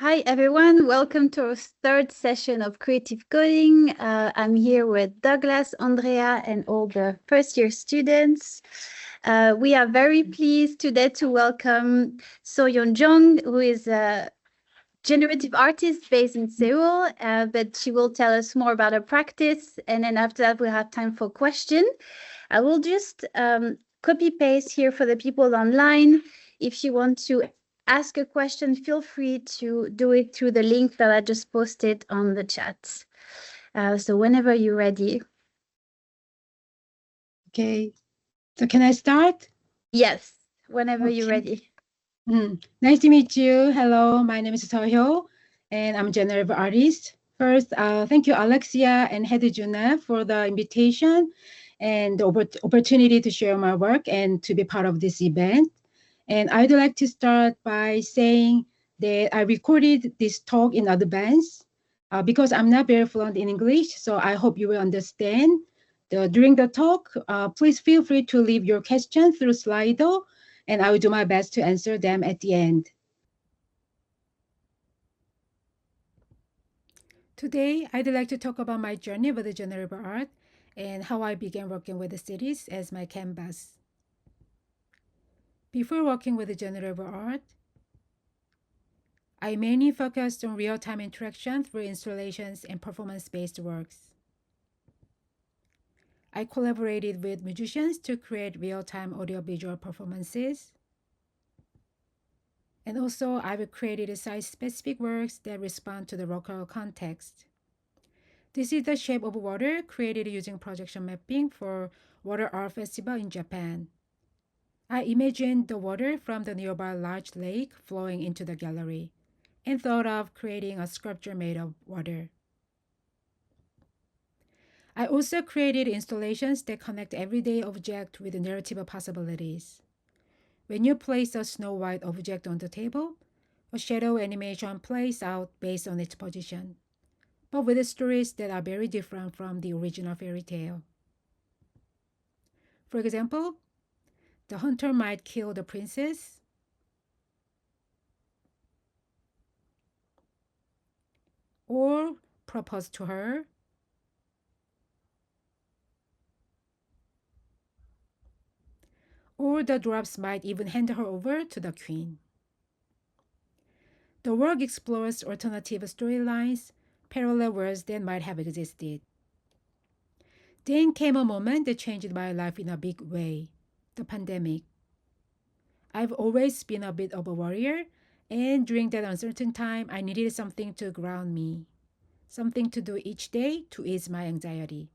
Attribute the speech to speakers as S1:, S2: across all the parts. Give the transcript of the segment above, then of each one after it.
S1: Hi, everyone. Welcome to our third session of creative coding. I'm here with Douglas, Andrea, and all the first-year students. We are very pleased today to welcome Seo Hyojung, who is a generative artist based in Seoul, but she will tell us more about her practice. And then after that, we'll have time for questions. I will just copy-paste here for the people online. If you want to ask a question, feel free to do it through the link that I just posted on the chat. So whenever you're ready.
S2: Okay, so can I start?
S1: Yes, whenever you're ready.
S2: Nice to meet you. Hello, my name is Seo Hyojung, and I'm a generative artist. First, thank you, Alexia and Hedijuna, for the invitation and the opportunity to share my work and to be part of this event. And I'd like to start by saying that I recorded this talk in advance because I'm not very fluent in English, so I hope you will understand. During the talk, please feel free to leave your questions through Slido, and I will do my best to answer them at the end. Today, I'd like to talk about my journey with the generative art and how I began working with the cities as my canvas. Before working with the generative art, I mainly focused on real-time interaction through installations and performance-based works. I collaborated with musicians to create real-time audiovisual performances. And also, I've created site-specific works that respond to the local context. This is the shape of water created using projection mapping for Water Art Festival in Japan. I imagined the water from the nearby large lake flowing into the gallery and thought of creating a sculpture made of water. I also created installations that connect everyday objects with narrative possibilities. When you place a snow white object on the table, a shadow animation plays out based on its position, but with stories that are very different from the original fairy tale. For example, the hunter might kill the princess, or propose to her, or the dwarfs might even hand her over to the queen. The work explores alternative storylines, parallel worlds that might have existed. Then came a moment that changed my life in a big way, the pandemic. I've always been a bit of a warrior, and during that uncertain time, I needed something to ground me, something to do each day to ease my anxiety.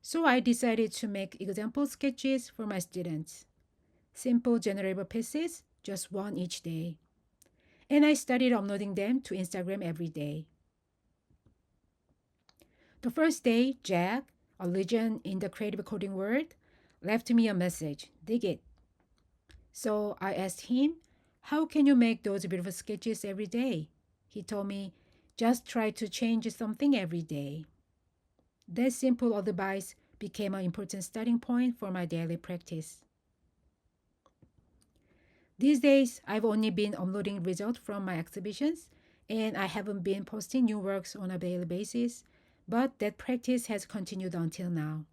S2: So I decided to make example sketches for my students. Simple generative pieces, just one each day. And I started uploading them to Instagram every day. The first day, Jack, a legend in the creative coding world, left me a message, dig it. So I asked him, how can you make those beautiful sketches every day? He told me, just try to change something every day. That simple advice became an important starting point for my daily practice. These days, I've only been uploading results from my exhibitions, and I haven't been posting new works on a daily basis, but that practice has continued until now.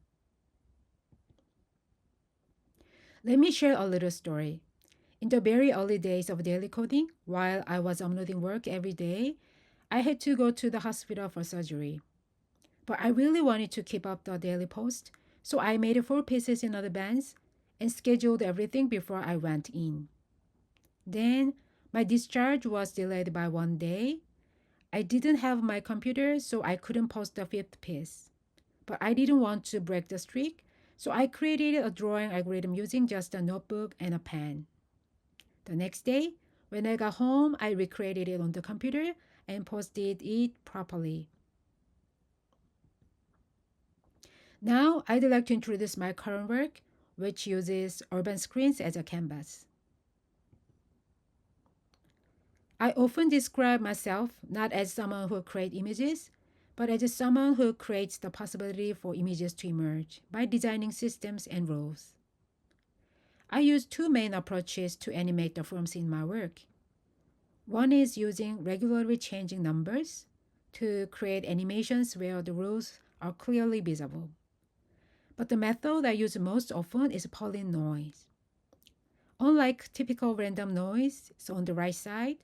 S2: Let me share a little story. In the very early days of daily coding, while I was uploading work every day, I had to go to the hospital for surgery. But I really wanted to keep up the daily post, so I made 4 pieces in advance and scheduled everything before I went in. Then, my discharge was delayed by one day. I didn't have my computer, so I couldn't post the 5th piece. But I didn't want to break the streak, so I created a drawing algorithm using just a notebook and a pen. The next day, when I got home, I recreated it on the computer and posted it properly. Now, I'd like to introduce my current work, which uses urban screens as a canvas. I often describe myself not as someone who creates images, but as someone who creates the possibility for images to emerge by designing systems and rules. I use 2 main approaches to animate the forms in my work. One is using regularly changing numbers to create animations where the rules are clearly visible. But the method I use most often is polling noise. Unlike typical random noise, so on the right side,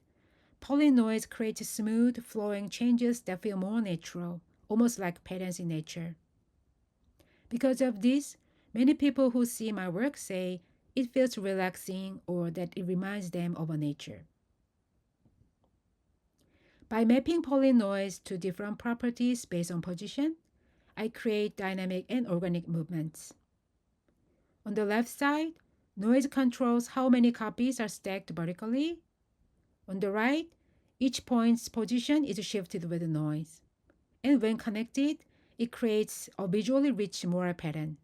S2: polling noise creates smooth, flowing changes that feel more natural, almost like patterns in nature. Because of this, many people who see my work say it feels relaxing or that it reminds them of nature. By mapping pollen noise to different properties based on position, I create dynamic and organic movements. On the left side, noise controls how many copies are stacked vertically. On the right, each point's position is shifted with the noise. And when connected, it creates a visually rich mural pattern.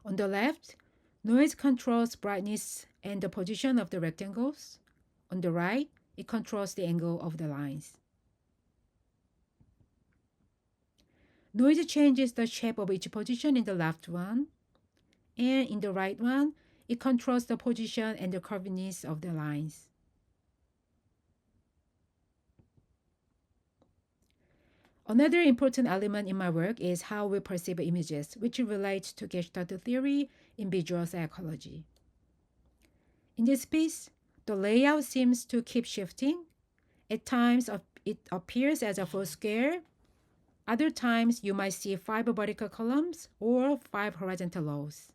S2: On the left, noise controls brightness and the position of the rectangles. On the right, it controls the angle of the lines. Noise changes the shape of each position in the left one, and in the right one, it controls the position and the curviness of the lines. Another important element in my work is how we perceive images, which relates to Gestalt theory in visual psychology. In this piece, the layout seems to keep shifting. At times, it appears as a full square. Other times, you might see 5 vertical columns or 5 horizontal rows.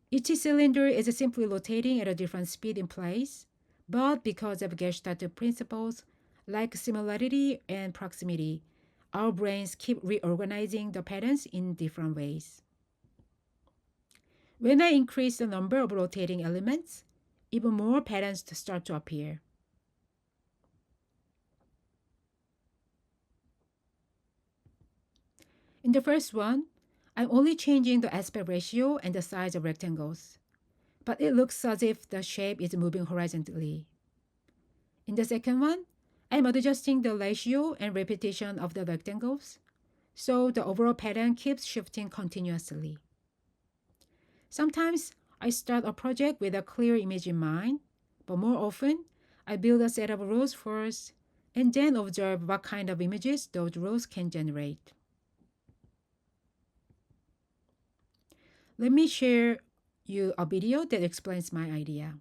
S2: Each cylinder is simply rotating at a different speed in place, but because of Gestalt principles like similarity and proximity, our brains keep reorganizing the patterns in different ways. When I increase the number of rotating elements, even more patterns start to appear. In the first one, I'm only changing the aspect ratio and the size of rectangles, but it looks as if the shape is moving horizontally. In the second one, I'm adjusting the ratio and repetition of the rectangles, so the overall pattern keeps shifting continuously. Sometimes I start a project with a clear image in mind, but more often, I build a set of rules first and then observe what kind of images those rules can generate. Let me share you a video that explains my idea.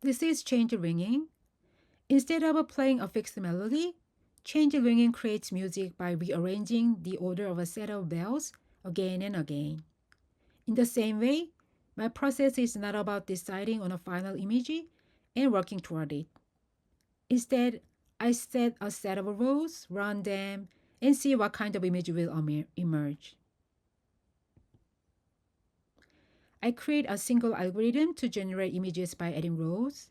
S2: This is change ringing. Instead of playing a fixed melody, change ringing creates music by rearranging the order of a set of bells again and again. In the same way, my process is not about deciding on a final image and working toward it. Instead, I set a set of rules, run them, and see what kind of image will emerge. I create a single algorithm to generate images by adding rules,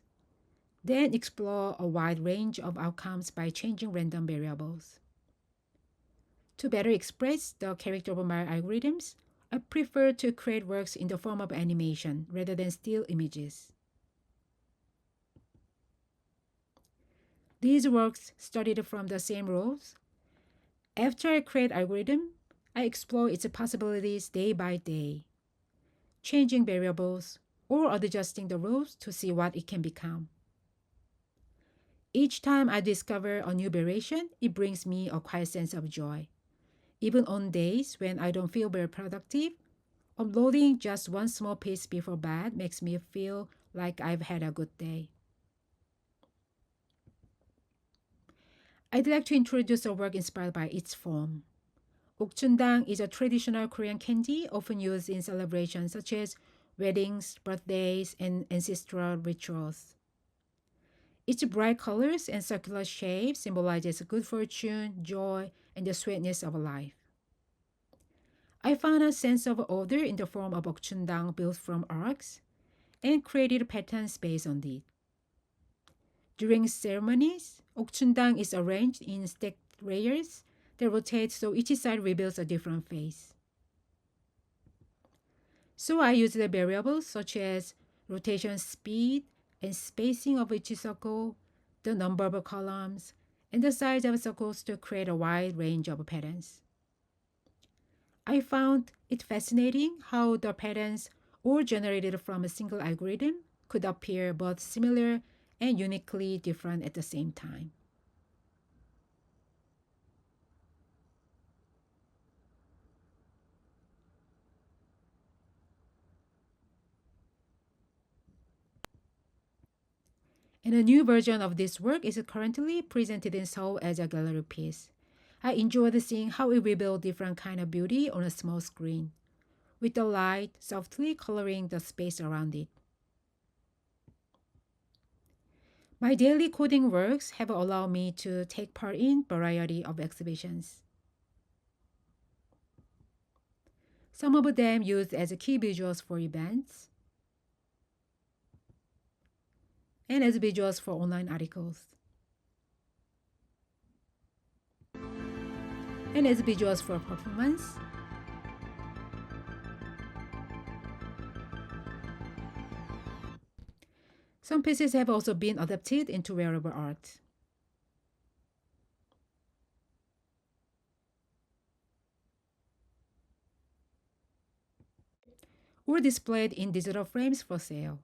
S2: then explore a wide range of outcomes by changing random variables. To better express the character of my algorithms, I prefer to create works in the form of animation rather than still images. These works studied from the same rules. After I create algorithm, I explore its possibilities day by day, changing variables or adjusting the rules to see what it can become. Each time I discover a new variation, it brings me a quiet sense of joy. Even on days when I don't feel very productive, uploading just one small piece before bed makes me feel like I've had a good day. I'd like to introduce a work inspired by its form. Okchundang is a traditional Korean candy often used in celebrations such as weddings, birthdays, and ancestral rituals. Its bright colors and circular shape symbolizes good fortune, joy, and the sweetness of life. I found a sense of order in the form of okchundang built from arcs and created patterns based on it. During ceremonies, okchundang is arranged in stacked layers that rotate so each side reveals a different face. So I use the variables such as rotation speed and spacing of each circle, the number of columns, and the size of circles to create a wide range of patterns. I found it fascinating how the patterns, all generated from a single algorithm, could appear both similar and uniquely different at the same time. And a new version of this work is currently presented in Seoul as a gallery piece. I enjoyed seeing how it revealed different kind of beauty on a small screen, with the light softly coloring the space around it. My daily coding works have allowed me to take part in variety of exhibitions. Some of them used as key visuals for events and as visuals for online articles and as visuals for performance. Some pieces have also been adapted into wearable art. Or displayed in digital frames for sale.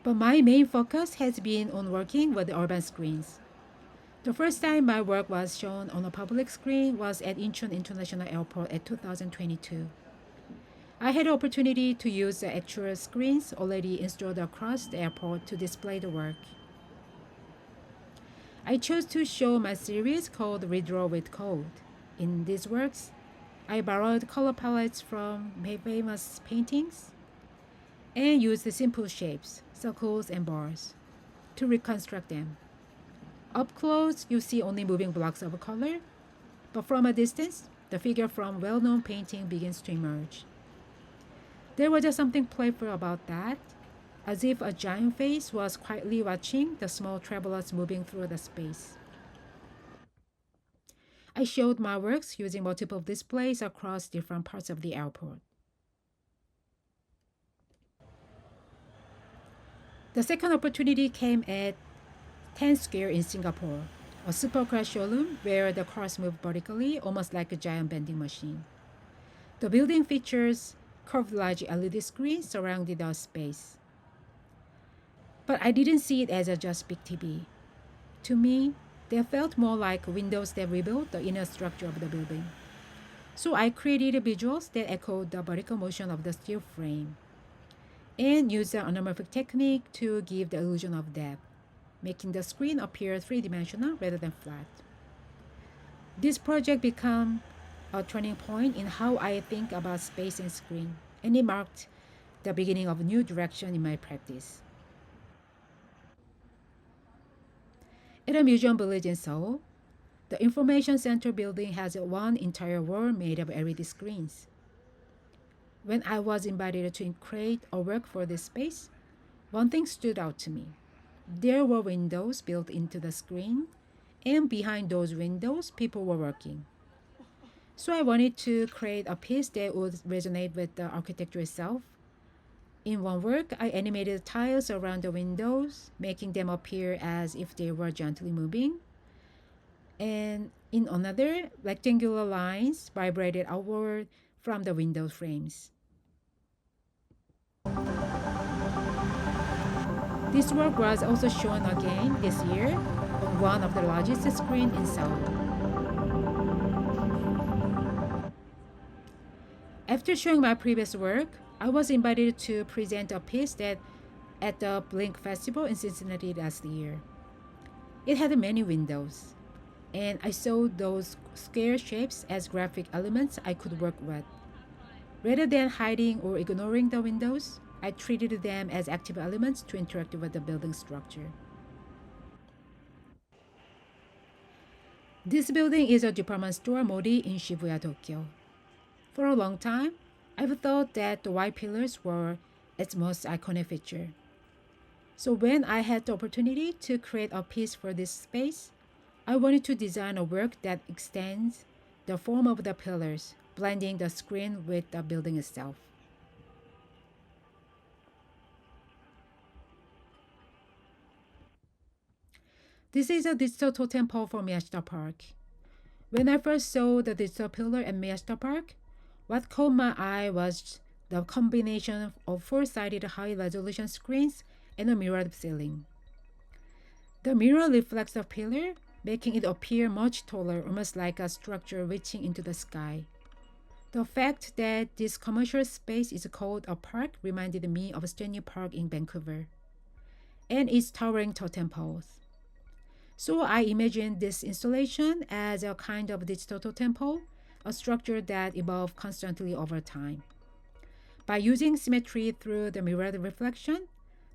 S2: But my main focus has been on working with urban screens. The first time my work was shown on a public screen was at Incheon International Airport at 2022. I had the opportunity to use the actual screens already installed across the airport to display the work. I chose to show my series called Redraw with Code. In these works, I borrowed color palettes from famous paintings and used the simple shapes, circles and bars, to reconstruct them. Up close, you see only moving blocks of color, but from a distance, the figure from well-known painting begins to emerge. There was just something playful about that, as if a giant face was quietly watching the small travelers moving through the space. I showed my works using multiple displays across different parts of the airport. The second opportunity came at 10 Square in Singapore, a supercar showroom where the cars move vertically, almost like a giant vending machine. The building features curved large LED screens surrounding the space. But I didn't see it as a just big TV. To me, they felt more like windows that rebuilt the inner structure of the building. So I created visuals that echoed the vertical motion of the steel frame and used the anamorphic technique to give the illusion of depth, making the screen appear three-dimensional rather than flat. This project became a turning point in how I think about space and screen, and it marked the beginning of a new direction in my practice. At a museum village in Seoul, the information center building has one entire wall made of LED screens. When I was invited to create a work for this space, one thing stood out to me. There were windows built into the screen, and behind those windows, people were working. So I wanted to create a piece that would resonate with the architecture itself. In one work, I animated tiles around the windows, making them appear as if they were gently moving. And in another, rectangular lines vibrated outward from the window frames. This work was also shown again this year on one of the largest screens in Seoul. After showing my previous work, I was invited to present a piece that at the Blink Festival in Cincinnati last year. It had many windows, and I saw those square shapes as graphic elements I could work with. Rather than hiding or ignoring the windows, I treated them as active elements to interact with the building structure. This building is a department store Mori in Shibuya, Tokyo. For a long time, I've thought that the white pillars were its most iconic feature. So when I had the opportunity to create a piece for this space, I wanted to design a work that extends the form of the pillars, blending the screen with the building itself. This is a digital totem pole for Miyashita Park. When I first saw the digital pillar at Miyashita Park, what caught my eye was the combination of four-sided high-resolution screens and a mirrored ceiling. The mirror reflects the pillar, making it appear much taller, almost like a structure reaching into the sky. The fact that this commercial space is called a park reminded me of Stanley Park in Vancouver and its towering totem poles. So I imagined this installation as a kind of digital totem pole, a structure that evolved constantly over time. By using symmetry through the mirrored reflection,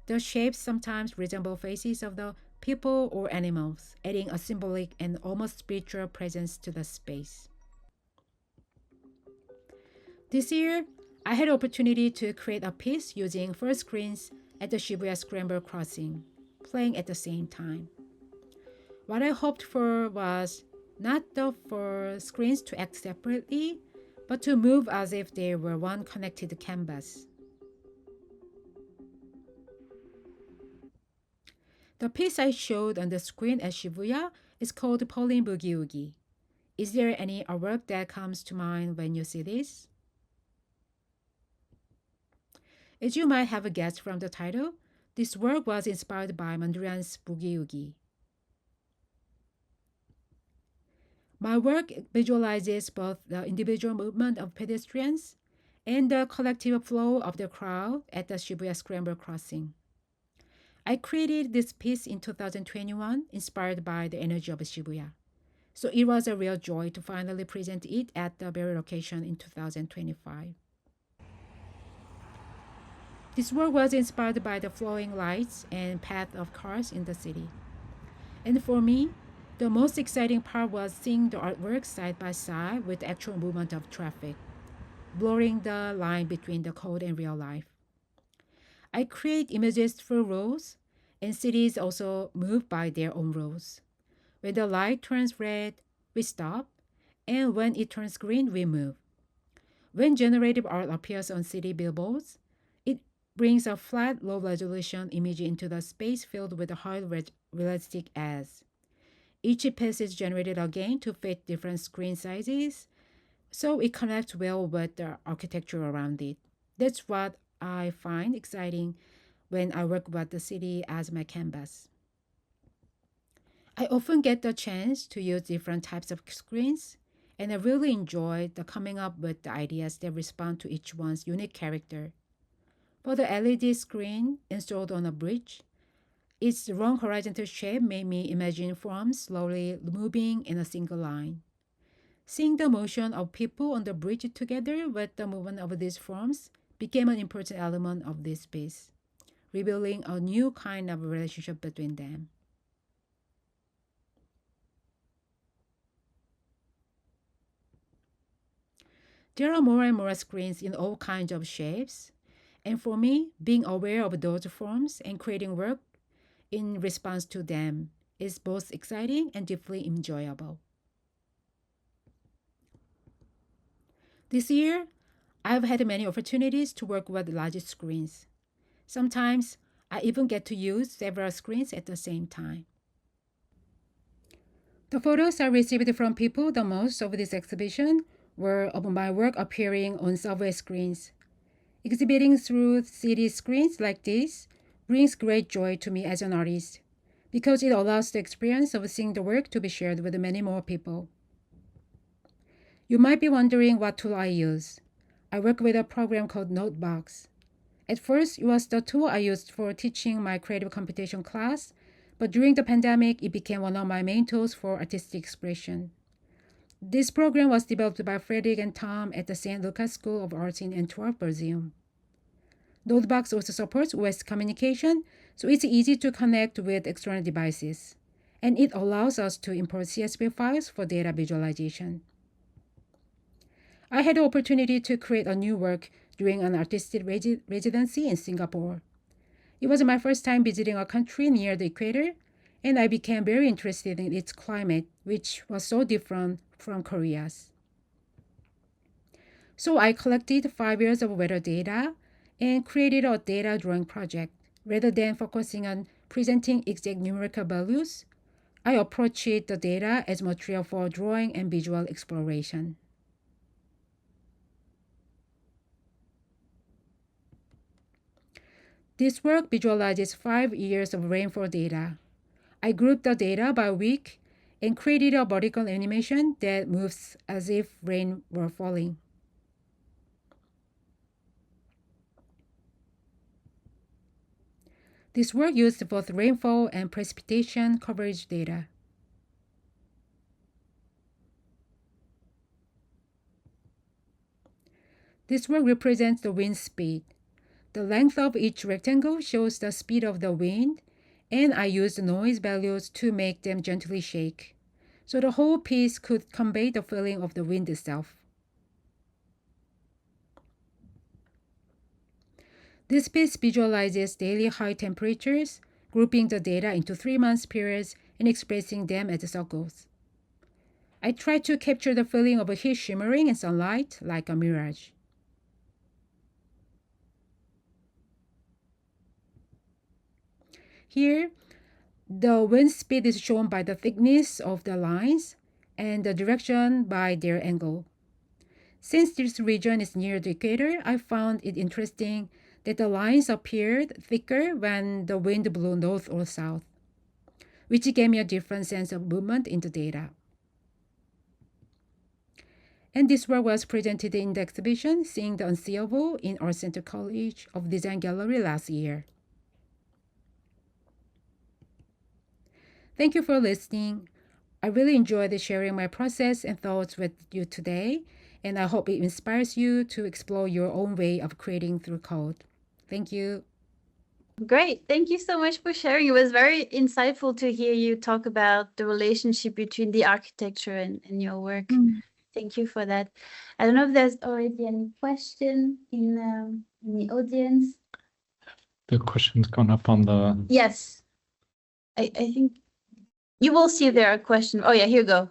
S2: the shapes sometimes resemble faces of the people or animals, adding a symbolic and almost spiritual presence to the space. This year, I had the opportunity to create a piece using four screens at the Shibuya Scramble Crossing, playing at the same time. What I hoped for was not the four screens to act separately, but to move as if they were one connected canvas. The piece I showed on the screen at Shibuya is called Pauline Boogie Oogie. Is there any artwork that comes to mind when you see this? As you might have guessed from the title, this work was inspired by Mondrian's Boogie Oogie. My work visualizes both the individual movement of pedestrians and the collective flow of the crowd at the Shibuya Scramble Crossing. I created this piece in 2021, inspired by the energy of Shibuya. So it was a real joy to finally present it at the very location in 2025. This work was inspired by the flowing lights and path of cars in the city. And for me, the most exciting part was seeing the artwork side by side with the actual movement of traffic, blurring the line between the code and real life. I create images through rules, and cities also move by their own rules. When the light turns red, we stop, and when it turns green, we move. When generative art appears on city billboards, it brings a flat, low-resolution image into the space filled with high realistic ads. Each piece is generated again to fit different screen sizes, so it connects well with the architecture around it. That's what I find exciting when I work with the city as my canvas. I often get the chance to use different types of screens, and I really enjoy the coming up with the ideas that respond to each one's unique character. For the LED screen installed on a bridge, its wrong horizontal shape made me imagine forms slowly moving in a single line. Seeing the motion of people on the bridge together with the movement of these forms became an important element of this piece, revealing a new kind of relationship between them. There are more and more screens in all kinds of shapes, and for me, being aware of those forms and creating work in response to them is both exciting and deeply enjoyable. This year, I've had many opportunities to work with large screens. Sometimes I even get to use several screens at the same time. The photos I received from people the most of this exhibition were of my work appearing on subway screens. Exhibiting through city screens like this brings great joy to me as an artist because it allows the experience of seeing the work to be shared with many more people. You might be wondering what tool I use. I work with a program called Notebox. At first, it was the tool I used for teaching my creative computation class, but during the pandemic, it became one of my main tools for artistic expression. This program was developed by Frederick and Tom at the St. Lucas School of Arts in Antwerp, Belgium. Notebox also supports OS communication, so it's easy to connect with external devices, and it allows us to import CSV files for data visualization. I had the opportunity to create a new work during an artistic residency in Singapore. It was my first time visiting a country near the equator, and I became very interested in its climate, which was so different from Korea's. So I collected 5 years of weather data and created a data drawing project. Rather than focusing on presenting exact numerical values, I approached the data as material for drawing and visual exploration. This work visualizes 5 years of rainfall data. I grouped the data by week and created a vertical animation that moves as if rain were falling. This work used both rainfall and precipitation coverage data. This work represents the wind speed. The length of each rectangle shows the speed of the wind, and I used noise values to make them gently shake. So the whole piece could convey the feeling of the wind itself. This piece visualizes daily high temperatures, grouping the data into 3 month periods and expressing them as circles. I tried to capture the feeling of a heat shimmering in sunlight like a mirage. Here, the wind speed is shown by the thickness of the lines and the direction by their angle. Since this region is near the equator, I found it interesting that the lines appeared thicker when the wind blew north or south, which gave me a different sense of movement in the data. And this work was presented in the exhibition Seeing the Unseeable in Art Center College of Design Gallery last year. Thank you for listening. I really enjoyed sharing my process and thoughts with you today, and I hope it inspires you to explore your own way of creating through code. Thank you.
S1: Great. Thank you so much for sharing. It was very insightful to hear you talk about the relationship between the architecture and your work. Thank you for that. I don't know if there's already any question in the audience.
S3: The question's gone up on the...
S1: Yes. I think you will see there are questions. Oh, yeah, here you go.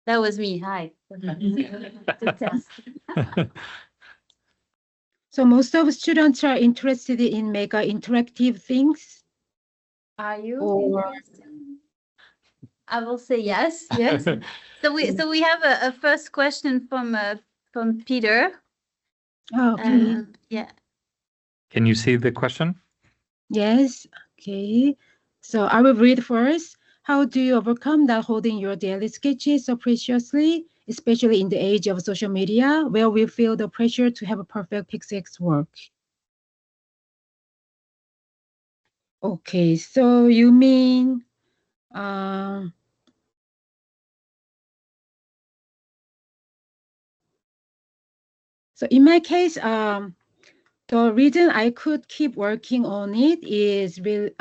S1: That was me. Hi. To test.
S2: So most of students are interested in mega interactive things.
S1: Are you?
S2: Or...
S1: I will say yes. Yes. So we have a first question from Peter.
S2: Oh, okay.
S1: Yeah.
S3: Can you see the question?
S2: Yes. Okay. So I will read first. How do you overcome that holding your daily sketches so preciously, especially in the age of social media, where we feel the pressure to have a perfect pixel work? Okay, so you mean so in my case, the reason I could keep working on it is really,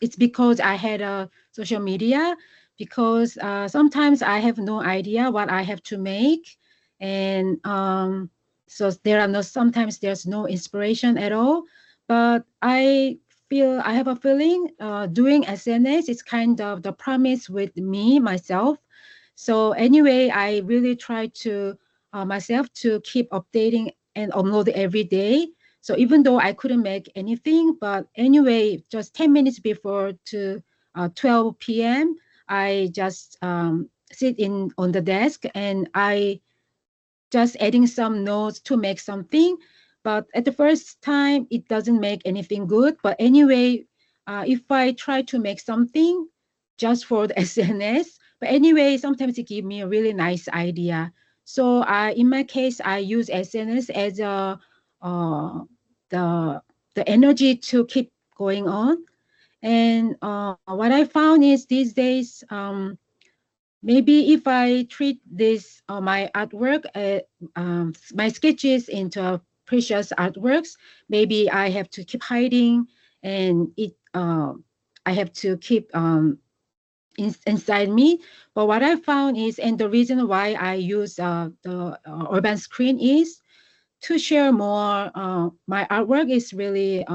S2: it's because I had a social media, because sometimes I have no idea what I have to make. And so sometimes there's no inspiration at all. But I have a feeling doing SNS is kind of the promise with me, myself. So anyway, I really try to myself to keep updating and upload every day. So even though I couldn't make anything, but anyway, just 10 minutes before to 12 p.m., I just sit on the desk and I just adding some notes to make something. But at the first time, it doesn't make anything good. But anyway, if I try to make something just for the SNS, but anyway, sometimes it gives me a really nice idea. So in my case, I use SNS as the energy to keep going on. And what I found is these days, maybe if I treat this my artwork, my sketches into precious artworks, maybe I have to keep hiding, and I have to keep inside me. But what I found is, and the reason why I use the urban screen is to share more. My artwork is really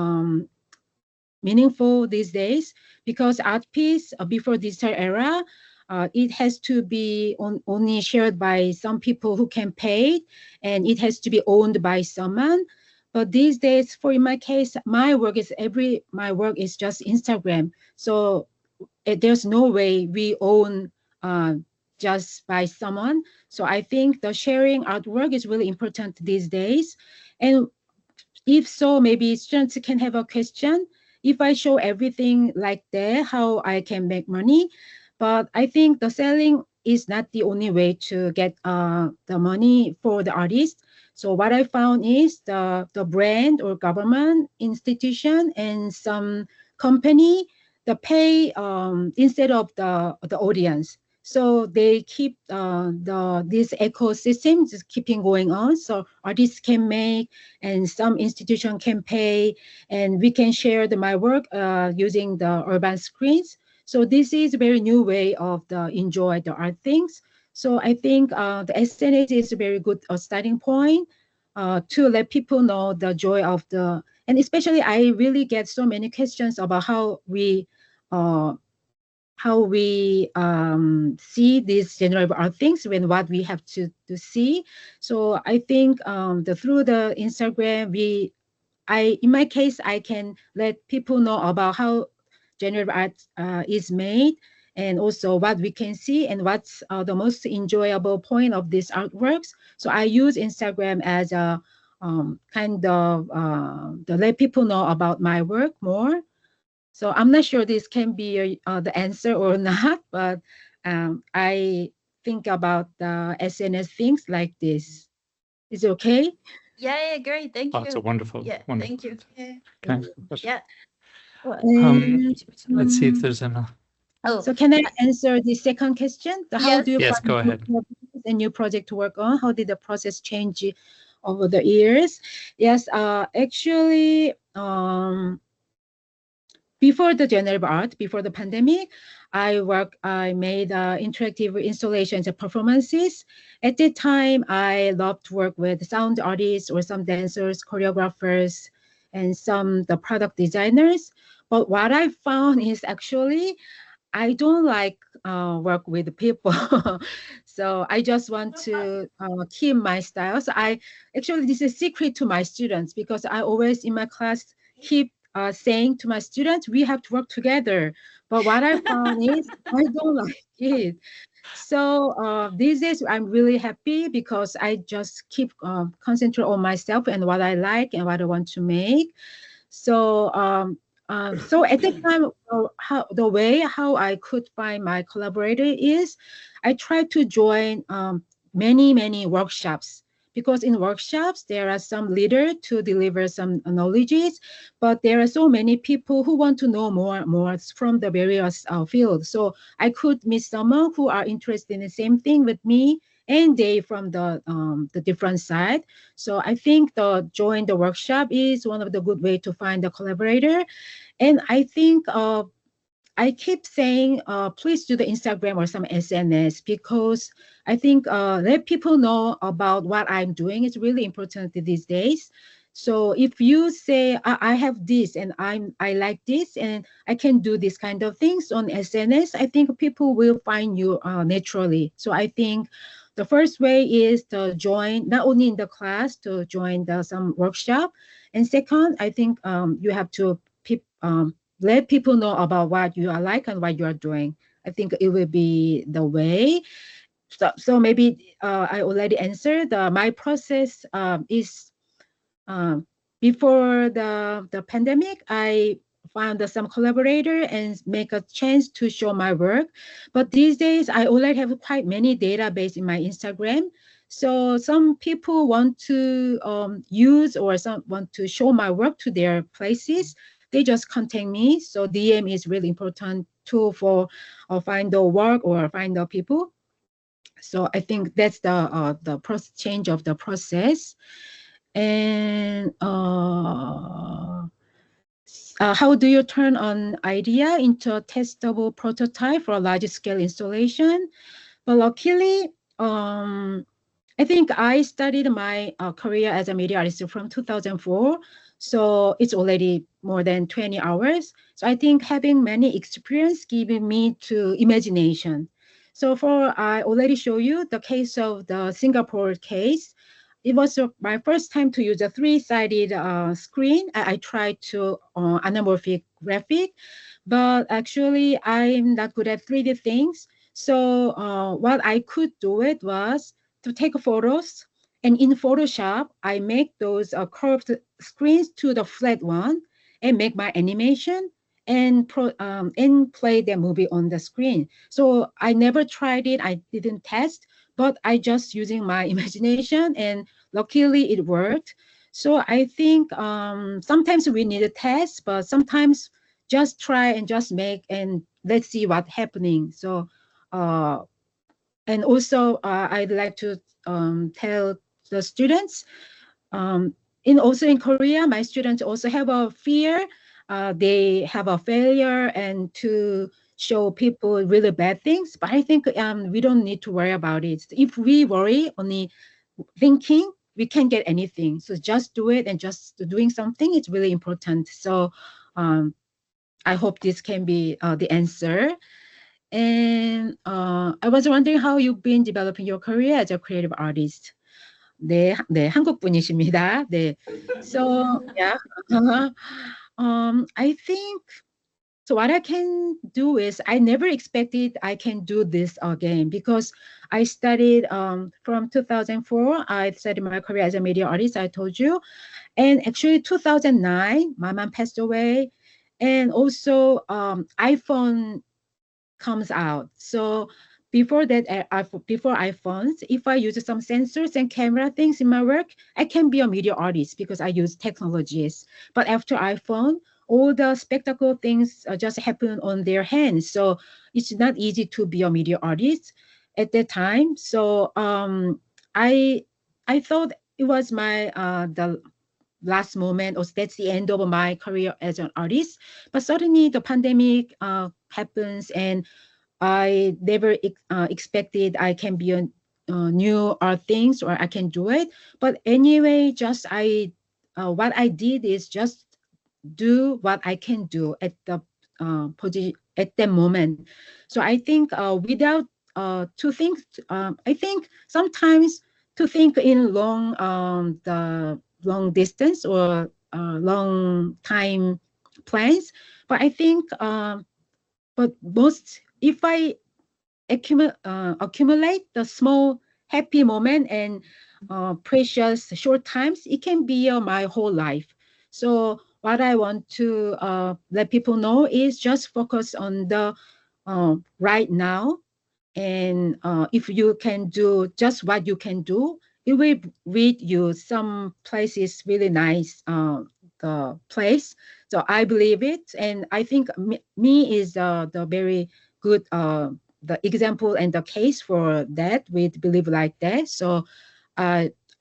S2: meaningful these days, because art piece before digital era, it has to be only shared by some people who can pay, and it has to be owned by someone. But these days, for in my case, my work is just Instagram. So there's no way we own just by someone. So I think the sharing artwork is really important these days. And if so, maybe students can have a question. If I show everything like that, how I can make money? But I think the selling is not the only way to get the money for the artist. So what I found is the brand or government institution and some company, the pay instead of the audience. So they keep this ecosystem just keeping going on. So artists can make, and some institution can pay, and we can share my work using the urban screens. So this is a very new way of enjoy the art things. So I think the SNS is a very good starting point to let people know the joy of and especially I really get so many questions about how we see these generative art things when what we have to see. So I think through the Instagram, in my case, I can let people know about how generative art is made, and also what we can see and what's the most enjoyable point of these artworks. So I use Instagram as a kind of to let people know about my work more. So I'm not sure this can be the answer or not, but I think about the SNS things like this. Is it okay?
S1: Yeah, great. Thank you.
S3: It's a wonderful,
S1: Yeah,
S3: wonderful.
S1: thank you. Yeah.
S3: Can I ask a question?
S1: Yeah.
S3: Let's see if there's enough.
S1: Oh,
S2: So can I answer the second question? How
S1: Yes.
S2: do you
S3: Yes,
S2: find
S3: go ahead.
S2: a new project to work on? How did the process change over the years? Yes, actually, before the generative art, before the pandemic, I made interactive installations and performances. At that time, I loved to work with sound artists or some dancers, choreographers, and some the product designers. But what I found is actually I don't like work with people. So I just want to keep my style. So actually, this is secret to my students because I always in my class keep saying to my students, we have to work together. But what I found is I don't like it. So these days I'm really happy because I just keep concentrate on myself and what I like and what I want to make. So so at the time, how I could find my collaborator is I tried to join many workshops, because in workshops there are some leader to deliver some knowledges, but there are so many people who want to know more from the various fields. So I could meet someone who are interested in the same thing with me, and they from the different side. So I think the join the workshop is one of the good way to find a collaborator. And I think I keep saying, please do the Instagram or some SNS, because I think let people know about what I'm doing is really important these days. So if you say I have this and I like this and I can do this kind of things on SNS, I think people will find you naturally. So I think the first way is to join not only in the class, to join some workshop, and second, I think you have to let people know about what you are like and what you are doing. I think it will be the way. So maybe I already answered. My process is before the pandemic, I found some collaborator and make a chance to show my work. But these days, I already have quite many database in my Instagram. So some people want to use or some want to show my work to their places. They just contact me. So DM is really important tool for find the work or find the people. So I think that's the change of the process. And how do you turn an idea into a testable prototype for a large-scale installation? But luckily, I think I started my career as a media artist from 2004. So it's already more than 20 hours. So I think having many experience giving me to imagination. So I already show you the case of the Singapore case. It was my first time to use a three-sided screen. I tried to anamorphic graphic, but actually I'm not good at 3D things. So what I could do it was to take photos, and in Photoshop, I make those curved screens to the flat one and make my animation and play the movie on the screen. So I never tried it. I didn't test, but I just using my imagination, and luckily it worked. So I think sometimes we need a test, but sometimes just try and just make and let's see what's happening. So uh, and also I'd like to tell the students also in Korea, my students also have a fear. They have a failure and to show people really bad things. But I think we don't need to worry about it. If we worry only thinking, we can't get anything. So just do it, and just doing something is really important. So I hope this can be the answer. And I was wondering how you've been developing your career as a creative artist. 네, 네, 한국 분이십니다. 네. So, yeah. I think, so what I can do is I never expected I can do this again, because I studied from 2004, I started my career as a media artist, I told you. And actually 2009, my mom passed away. And also iPhone comes out. So before that, before iPhones, if I use some sensors and camera things in my work, I can be a media artist because I use technologists. But after iPhone, all the spectacle things just happen on their hands. So it's not easy to be a media artist at that time. So I thought it was my the last moment, or that's the end of my career as an artist. But suddenly the pandemic happens, and I never expected I can be a new art things, or I can do it. But anyway, just what I did is just do what I can do at the position at that moment. So I think without to think, I think sometimes to think in the long distance or long time plans. But I think, but most if I accumulate the small happy moment and precious short times, it can be my whole life. So what I want to let people know is just focus on the right now. And if you can do just what you can do, it will read you some places really nice, the place. So I believe it. And I think me is the very good the example and the case for that. We believe like that. So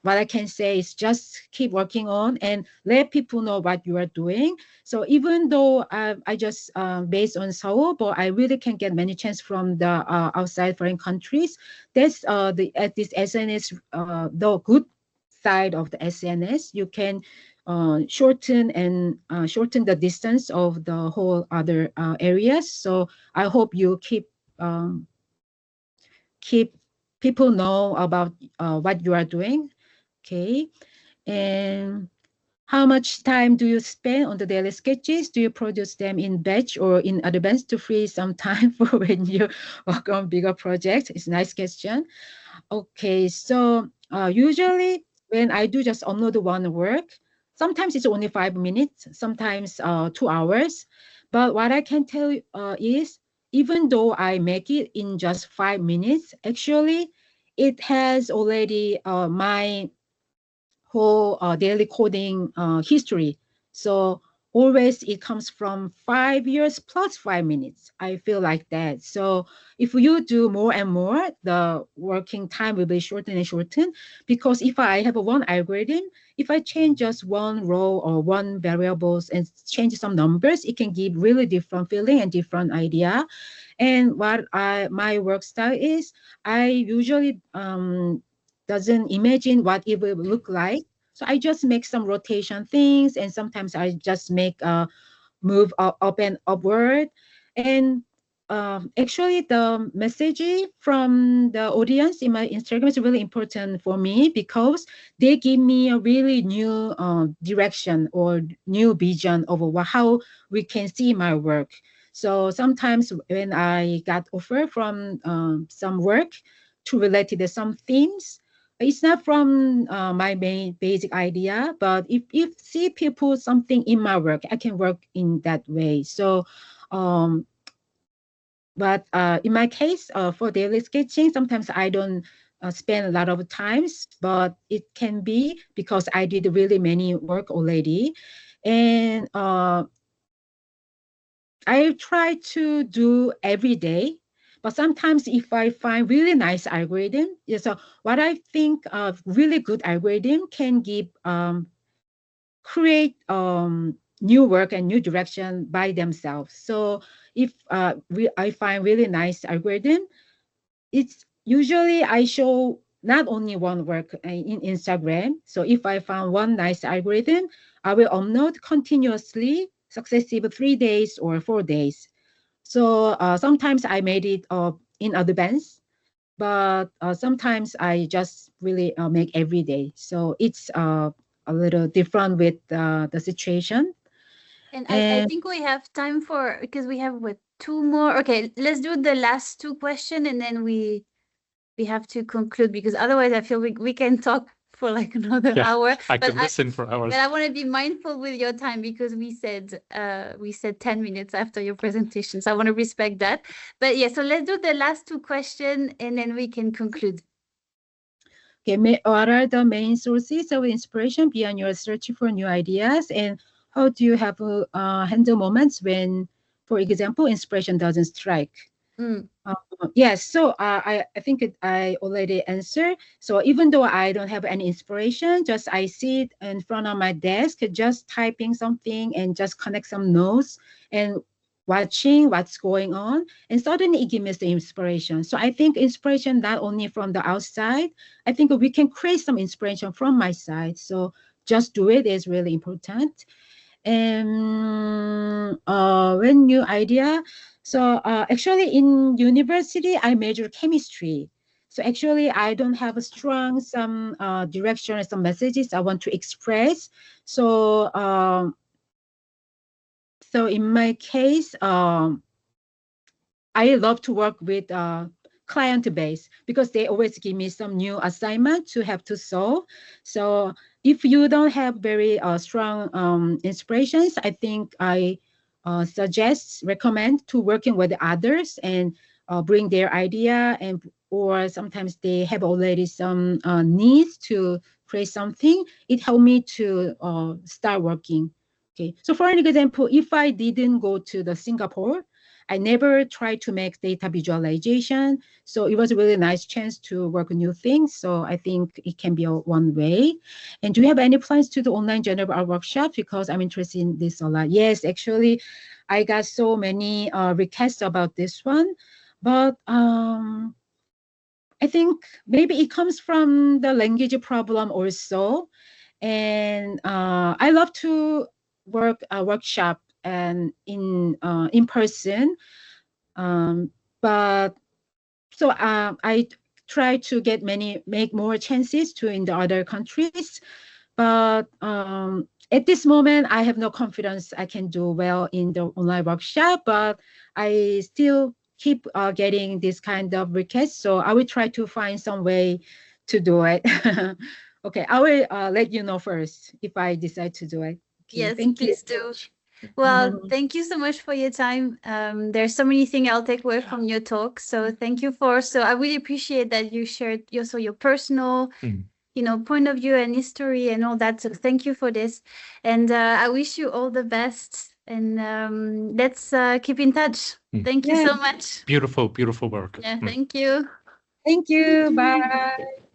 S2: what I can say is just keep working on and let people know what you are doing. So even though I just based on Seoul, but I really can get many chance from the outside foreign countries. That's at this SNS, the good side of the SNS. You can shorten the distance of the whole other areas. So I hope you keep people know about what you are doing. Okay. And how much time do you spend on the daily sketches? Do you produce them in batch or in advance to free some time for when you work on bigger projects? It's a nice question. Okay, so usually when I do just upload one work, sometimes it's only 5 minutes, sometimes 2 hours. But what I can tell you is, even though I make it in just 5 minutes, actually it has already my whole daily coding history. So always it comes from 5 years plus 5 minutes. I feel like that. So if you do more and more, the working time will be shortened and shortened, because if I have one algorithm, if I change just one row or one variables and change some numbers, it can give really different feeling and different idea. And what my work style is, I usually doesn't imagine what it will look like. So I just make some rotation things, and sometimes I just make a move up and upward. And actually the message from the audience in my Instagram is really important for me because they give me a really new direction or new vision of how we can see my work. So sometimes when I got offer from some work to relate to some themes, it's not from my main basic idea, but if see people something in my work, I can work in that way. So but in my case, for daily sketching, sometimes I don't spend a lot of times, but it can be because I did really many work already. And I try to do every day. But sometimes if I find really nice algorithm, yeah, so what I think of really good algorithm can give create new work and new direction by themselves. So if I find really nice algorithm, it's usually I show not only one work in Instagram. So if I found one nice algorithm, I will upload continuously, successive 3 days or 4 days. So sometimes I made it in advance, but sometimes I just really make every day. So it's a little different with the situation.
S1: And I think we have time for, because we have what, two more. Okay, let's do the last two question and then we have to conclude, because otherwise I feel we can talk for like another
S3: Yeah,
S1: hour.
S3: I can listen for hours.
S1: But I want to be mindful with your time because we said 10 minutes after your presentation. So I want to respect that. But yeah, so let's do the last two questions and then we can conclude.
S2: Okay, what are the main sources of inspiration beyond your search for new ideas, and how do you have handle moments when, for example, inspiration doesn't strike? Yes, so I think I already answered. So even though I don't have any inspiration, just I sit in front of my desk, just typing something and just connect some notes and watching what's going on, and suddenly it gives me the inspiration. So I think inspiration not only from the outside, I think we can create some inspiration from my side. So just do it is really important. And when new idea, so actually in university I major chemistry, so actually I don't have a strong some direction or some messages I want to express. So so in my case, I love to work with client base because they always give me some new assignment to have to solve. So if you don't have very strong inspirations, I think I recommend to working with others and bring their idea, and or sometimes they have already some needs to create something. It helped me to start working. Okay, so for an example, if I didn't go to the Singapore, I never tried to make data visualization. So it was a really nice chance to work on new things. So I think it can be one way. And do you have any plans to do online general art workshop? Because I'm interested in this a lot. Yes, actually, I got so many requests about this one. But I think maybe it comes from the language problem also. And I love to work a workshop and in person. But so I try to make more chances to in the other countries. But at this moment, I have no confidence I can do well in the online workshop, but I still keep getting this kind of requests. So I will try to find some way to do it. Okay, I will let you know first if I decide to do it. Okay,
S1: Yes,
S2: thank you.
S1: please do. Well, thank you so much for your time. There's so many things I'll take away from your talk. So thank you so I really appreciate that you shared your personal, point of view and history and all that. So thank you for this. And I wish you all the best. And let's keep in touch. Thank you so much.
S3: Beautiful, beautiful work.
S1: Yeah, thank you.
S2: Thank you. Bye.